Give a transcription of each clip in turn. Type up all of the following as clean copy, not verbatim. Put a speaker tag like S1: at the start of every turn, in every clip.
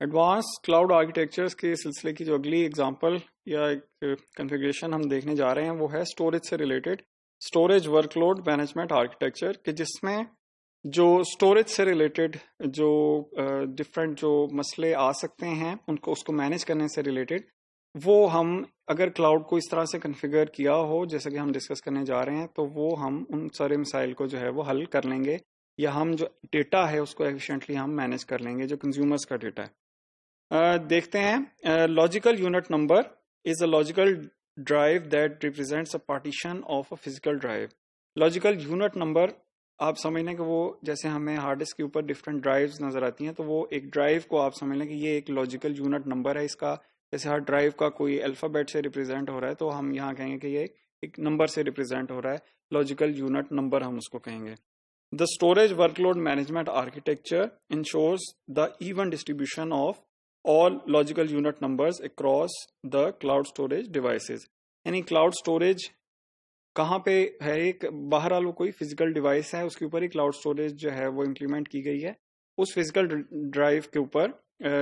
S1: Advance cloud architectures के सिलसिले की जो अगली एग्जांपल या एक कॉन्फ़िगरेशन हम देखने जा रहे हैं वो है स्टोरेज से related storage workload management architecture कि जिसमें जो स्टोरेज से रिलेटेड जो डिफरेंट जो मसले आ सकते हैं उनको उसको मैनेज करने से रिलेटेड वो हम अगर क्लाउड को इस तरह से कॉन्फ़िगर किया हो जैसे कि हम डिस्कस करने जा रहे हैं तो वो हम उन सारे मसाइल को जो है वो हल कर लेंगे या हम जो डेटा है उसको एफिशिएंटली हम मैनेज कर लेंगे जो कंज्यूमर्स का डेटा है। देखते हैं logical unit number is a logical drive that represents a partition of a physical drive. Logical unit number आप समझ लें कि वो जैसे हमें हार्ड डिस्क के ऊपर डिफरेंट ड्राइव्स नजर आती हैं तो वो एक ड्राइव को आप समझ लें कि ये एक लॉजिकल यूनिट नंबर है इसका। जैसे हर ड्राइव का कोई अल्फाबेट से रिप्रेजेंट हो रहा है तो हम यहाँ कहेंगे कि ये एक नंबर से रिप्रेजेंट हो रहा है, लॉजिकल यूनिट नंबर हम उसको कहेंगे। The storage workload management architecture ensures the even distribution of all logical unit numbers across the cloud storage devices। यानी क्लाउड स्टोरेज कहाँ पे है, एक बाहर वाला कोई फिजिकल डिवाइस है उसके ऊपर ही क्लाउड स्टोरेज जो है वो इम्प्लीमेंट की गई है। उस फिजिकल ड्राइव के ऊपर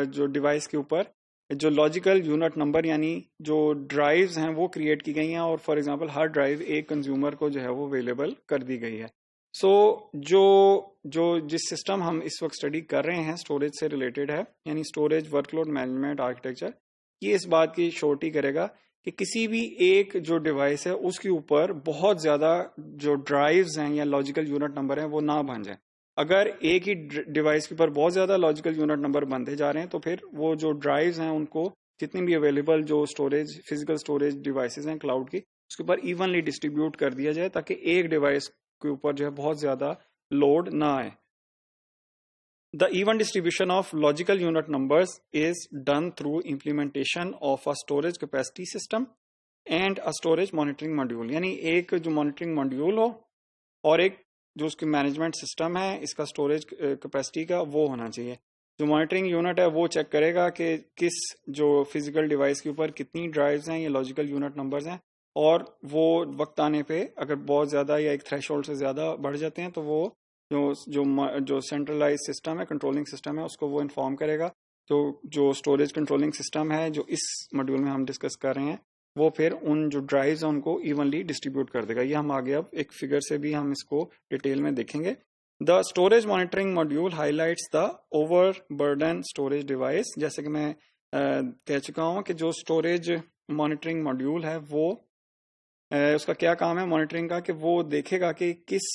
S1: जो डिवाइस के ऊपर जो लॉजिकल यूनिट नंबर यानी जो ड्राइव्स हैं वो क्रिएट की गई हैं और फॉर एग्जांपल हर ड्राइव एक कंज्यूमर को जो है वो अवेलेबल कर दी गई है। सो जो जो जिस सिस्टम हम इस वक्त स्टडी कर रहे हैं स्टोरेज से रिलेटेड है यानी स्टोरेज वर्कलोड मैनेजमेंट आर्किटेक्चर, ये इस बात की श्योरिटी करेगा कि किसी भी एक जो डिवाइस है उसके ऊपर बहुत ज्यादा जो ड्राइव्स हैं या लॉजिकल यूनिट नंबर हैं वो ना बन जाए। अगर एक ही डिवाइस के ऊपर बहुत ज्यादा लॉजिकल यूनिट नंबर बनते जा रहे हैं तो फिर वो जो ड्राइव्स हैं उनको जितनी भी अवेलेबल जो स्टोरेज फिजिकल स्टोरेज डिवाइसेस हैं क्लाउड की उसके ऊपर इवनली डिस्ट्रीब्यूट कर दिया जाए ताकि एक डिवाइस के ऊपर जो है बहुत ज्यादा लोड ना आए। The even distribution of logical unit numbers is done through implementation of a storage capacity system and a storage monitoring module। यानी एक जो मॉनिटरिंग मॉड्यूल हो और एक जो उसकी मैनेजमेंट सिस्टम है इसका स्टोरेज कैपेसिटी का वो होना चाहिए। जो मॉनिटरिंग यूनिट है वो चेक करेगा कि किस जो फिजिकल डिवाइस के ऊपर कितनी ड्राइव्स हैं या लॉजिकल यूनिट नंबर्स हैं और वो वक्त आने पे अगर बहुत ज़्यादा या एक थ्रेशोल्ड से ज़्यादा बढ़ जाते हैं तो वो जो सेंट्रलाइज सिस्टम है कंट्रोलिंग सिस्टम है उसको वो इन्फॉर्म करेगा। तो जो स्टोरेज कंट्रोलिंग सिस्टम है जो इस मॉड्यूल में हम डिस्कस कर रहे हैं वो फिर उन जो ड्राइव्स हैं उनको इवनली डिस्ट्रीब्यूट कर देगा। ये हम आगे अब एक फिगर से भी हम इसको डिटेल में देखेंगे। The storage monitoring module highlights the over burden storage device. जैसे कि मैं कह चुका हूँ कि जो स्टोरेज मॉनिटरिंग मॉड्यूल है वो उसका क्या काम है मॉनिटरिंग का, कि वो देखेगा कि किस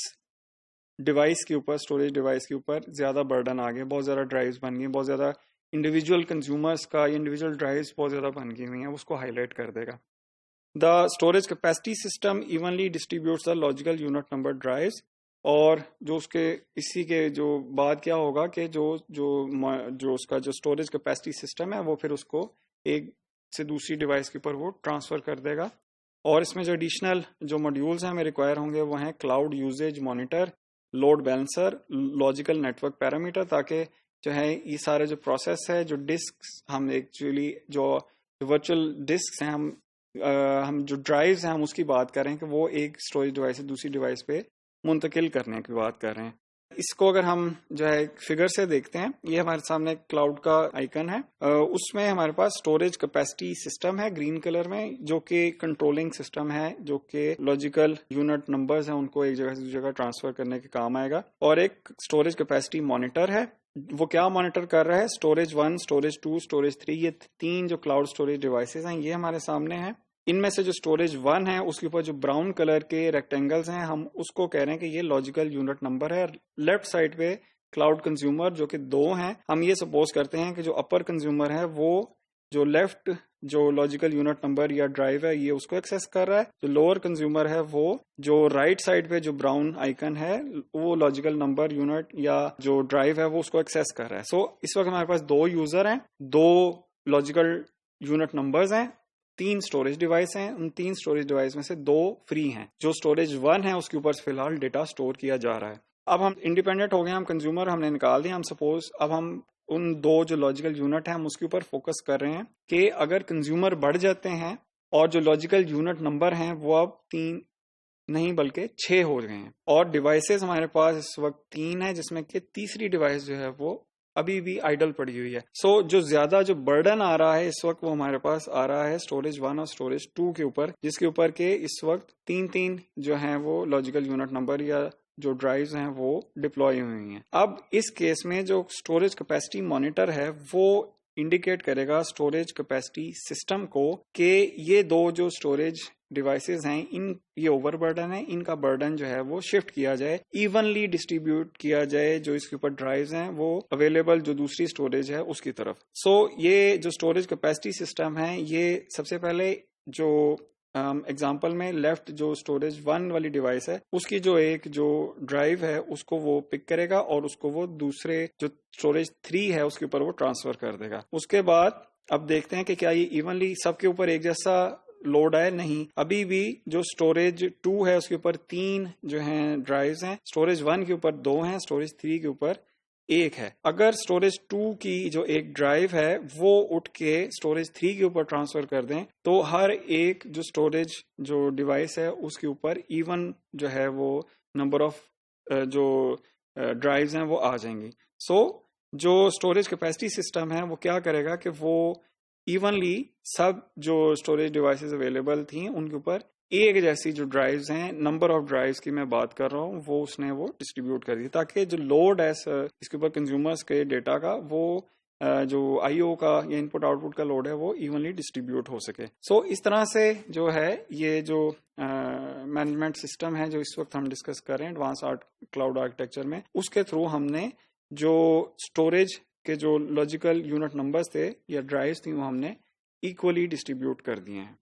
S1: डिवाइस के ऊपर स्टोरेज डिवाइस के ऊपर ज्यादा बर्डन आ गया, बहुत ज्यादा ड्राइव्स बन गई, बहुत ज्यादा इंडिविजुअल कंज्यूमर्स का इंडिविजुअल ड्राइव्स बहुत ज्यादा बन गई हुई हैं, उसको हाईलाइट कर देगा। The storage capacity system evenly distributes the logical unit number drives. और जो उसके इसी के जो बाद क्या होगा कि जो जो जो उसका जो स्टोरेज कैपेसिटी सिस्टम है वो फिर उसको एक से दूसरी डिवाइस के ऊपर वो ट्रांसफर कर देगा। और इसमें जो एडिशनल जो मॉड्यूल्स हैं हमें रिक्वायर होंगे वो हैं cloud usages monitor, load balancer, logical network parameter, ताकि जो है ये सारे जो प्रोसेस है जो डिस्क हम एक्चुअली जो वर्चुअल डिस्क हैं हम जो ड्राइव्स हैं हम उसकी बात कर रहे हैं कि वो एक स्टोरेज डिवाइस से दूसरी डिवाइस पे मुंतकिल करने की बात कर रहे हैं। इसको अगर हम जो है फिगर से देखते हैं, ये हमारे सामने क्लाउड का आइकन है, उसमें हमारे पास स्टोरेज कैपेसिटी सिस्टम है ग्रीन कलर में जो कि कंट्रोलिंग सिस्टम है जो कि लॉजिकल यूनिट नंबर्स हैं उनको एक जगह से दूसरी जगह ट्रांसफर करने के काम आएगा। और एक स्टोरेज कैपेसिटी मॉनिटर है, वो क्या मॉनिटर कर रहा है, स्टोरेज 1, स्टोरेज 2, स्टोरेज 3, ये 3 जो क्लाउड स्टोरेज डिवाइसेस हैं ये हमारे सामने हैं। इनमें से जो स्टोरेज 1 है उसके ऊपर जो ब्राउन कलर के रेक्टेंगल्स हैं हम उसको कह रहे हैं कि ये लॉजिकल यूनिट नंबर है। लेफ्ट साइड पे क्लाउड कंज्यूमर जो कि 2 हैं, हम ये सपोज करते हैं कि जो अपर कंज्यूमर है वो जो लेफ्ट जो लॉजिकल यूनिट नंबर या ड्राइव है ये उसको एक्सेस कर रहा है, जो लोअर कंज्यूमर है वो जो राइट साइड पे जो ब्राउन आइकन है वो लॉजिकल नंबर यूनिट या जो ड्राइव है वो उसको एक्सेस कर रहा है। सो इस वक्त हमारे पास 2 यूजर हैं, 2 लॉजिकल यूनिट नंबर्स हैं, 3 स्टोरेज डिवाइस हैं, उन 3 स्टोरेज डिवाइस में से 2 फ्री हैं। जो स्टोरेज 1 है उसके ऊपर फिलहाल डेटा स्टोर किया जा रहा है। अब हम इंडिपेंडेंट हो गए, हम कंज्यूमर हमने निकाल दिया, हम सपोज अब हम उन 2 जो लॉजिकल यूनिट है हम उसके ऊपर फोकस कर रहे हैं कि अगर कंज्यूमर बढ़ जाते हैं और जो लॉजिकल यूनिट नंबर हैं वो अब 3 नहीं बल्कि 6 हो गए हैं और डिवाइसेस हमारे पास इस वक्त 3 है जिसमें कि तीसरी डिवाइस जो है वो अभी भी आइडल पड़ी हुई है। सो जो ज्यादा जो बर्डन आ रहा है इस वक्त वो हमारे पास आ रहा है स्टोरेज 1 और स्टोरेज 2 के ऊपर, जिसके ऊपर के इस वक्त तीन जो हैं वो लॉजिकल यूनिट नंबर या जो ड्राइव्स हैं वो डिप्लॉय हुई हैं। अब इस केस में जो स्टोरेज कैपेसिटी मॉनिटर है वो इंडिकेट करेगा स्टोरेज कैपेसिटी सिस्टम को कि ये दो जो स्टोरेज डिवाइसेस हैं इन ये ओवरबर्डन है, इनका बर्डन जो है वो शिफ्ट किया जाए, इवनली डिस्ट्रीब्यूट किया जाए जो इसके ऊपर ड्राइव्स हैं वो अवेलेबल जो दूसरी स्टोरेज है उसकी तरफ। सो ये जो स्टोरेज कैपेसिटी सिस्टम है ये सबसे पहले जो एग्जाम्पल में लेफ्ट जो स्टोरेज 1 वाली डिवाइस है उसकी जो एक जो ड्राइव है उसको वो पिक करेगा और उसको वो दूसरे जो स्टोरेज 3 है उसके ऊपर वो ट्रांसफर कर देगा। उसके बाद अब देखते हैं कि क्या ये इवनली सबके ऊपर एक जैसा लोड है, नहीं, अभी भी जो स्टोरेज 2 है उसके ऊपर 3 जो हैं ड्राइव्स हैं, स्टोरेज 1 के ऊपर 2 हैं, स्टोरेज 3 के ऊपर 1 है। अगर स्टोरेज 2 की जो एक ड्राइव है वो उठ के स्टोरेज 3 के ऊपर ट्रांसफर कर दें तो हर एक जो स्टोरेज जो डिवाइस है उसके ऊपर इवन जो है वो नंबर ऑफ जो ड्राइव्स हैं वो आ जाएंगी। सो जो स्टोरेज कैपेसिटी सिस्टम है वो क्या करेगा कि वो इवनली सब जो स्टोरेज डिवाइसेस अवेलेबल थी उनके ऊपर एक जैसी जो ड्राइव्स हैं, नंबर ऑफ ड्राइव्स की मैं बात कर रहा हूँ, वो उसने वो डिस्ट्रीब्यूट कर दी ताकि जो लोड है इसके ऊपर कंज्यूमर्स के डेटा का वो जो आईओ का या इनपुट आउटपुट का लोड है वो इवनली डिस्ट्रीब्यूट हो सके। सो इस तरह से जो है ये जो मैनेजमेंट सिस्टम है जो इस वक्त हम डिस्कस कर रहे हैं एडवांस क्लाउड आर्किटेक्चर में, उसके थ्रू हमने जो स्टोरेज के जो लॉजिकल यूनिट नंबर्स थे या ड्राइव्स थी वो हमने इक्वली डिस्ट्रीब्यूट कर दिए हैं।